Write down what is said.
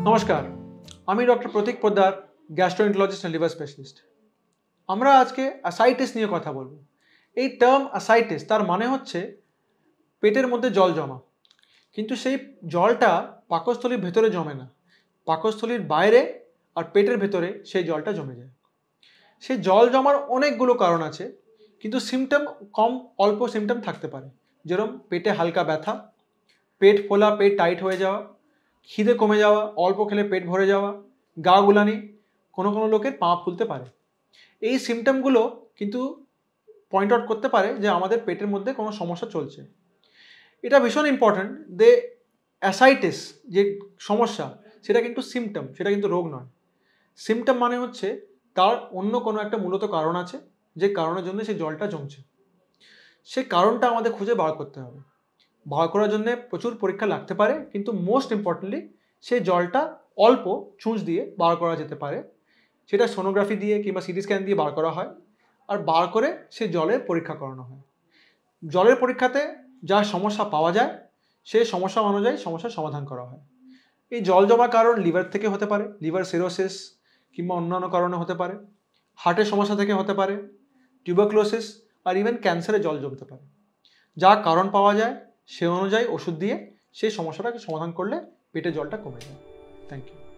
নমস্কার, আমি doctor Pratik Poddar, gastroenterologist and liver specialist. আমরা আজকে অ্যাসাইটিস নিয়ে কথা বলবো। এই টার্ম অ্যাসাইটিস তার মানে হচ্ছে পেটের মধ্যে জল জমা, কিন্তু সেই জলটা পাকস্থলীর ভেতরে জমে না, পাকস্থলীর বাইরে আর পেটের ভেতরে সেই জলটা জমে যায়। সেই জল জমার অনেকগুলো কারণ আছে, কিন্তু সিমটম অল্প সিমটম থাকতে পারে, যেরকম পেটে হালকা ব্যথা, পেট ফোলা, পেট টাইট হয়ে যাওয়া, খিদে কমে যাওয়া, অল্প খেলে পেট ভরে যাওয়া, গা গুলানি, কোনো কোনো লোকের পা ফুলতে পারে। এই সিমটমগুলো কিন্তু পয়েন্ট আউট করতে পারে যে আমাদের পেটের মধ্যে কোনো সমস্যা চলছে। এটা ভীষণ ইম্পর্ট্যান্ট যে অ্যাসাইটিস যে সমস্যা, সেটা কিন্তু সিমটম, সেটা কিন্তু রোগ নয়। সিমটম মানে হচ্ছে তার অন্য কোনো একটা মূলত কারণ আছে, যে কারণের জন্য সেই জলটা জমছে। সেই কারণটা আমাদের খুঁজে বার করতে হবে। বার করার জন্য প্রচুর পরীক্ষা লাগতে পারে, কিন্তু মোস্ট ইম্পর্টেন্টলি সেই জলটা অল্প ছুঁচ দিয়ে বার করা যেতে পারে। সেটা সোনোগ্রাফি দিয়ে কিংবা সিটি স্ক্যান দিয়ে বার করা হয়, আর বার করে সেই জলের পরীক্ষা করানো হয়। জলের পরীক্ষাতে যা সমস্যা পাওয়া যায় সেই সমস্যা অনুযায়ী সমস্যার সমাধান করা হয়। এই জল জমার কারণ লিভার থেকে হতে পারে, লিভার সিরোসিস, কিংবা অন্যান্য কারণে হতে পারে, হার্টের সমস্যা থেকে হতে পারে, টিউবারকুলোসিস, আর ইভেন ক্যান্সারে জল জমতে পারে। যা কারণ পাওয়া যায় সে অনুযায়ী ওষুধ দিয়ে সেই সমস্যাটাকে সমাধান করলে পেটের জলটা কমে যায়। Thank you.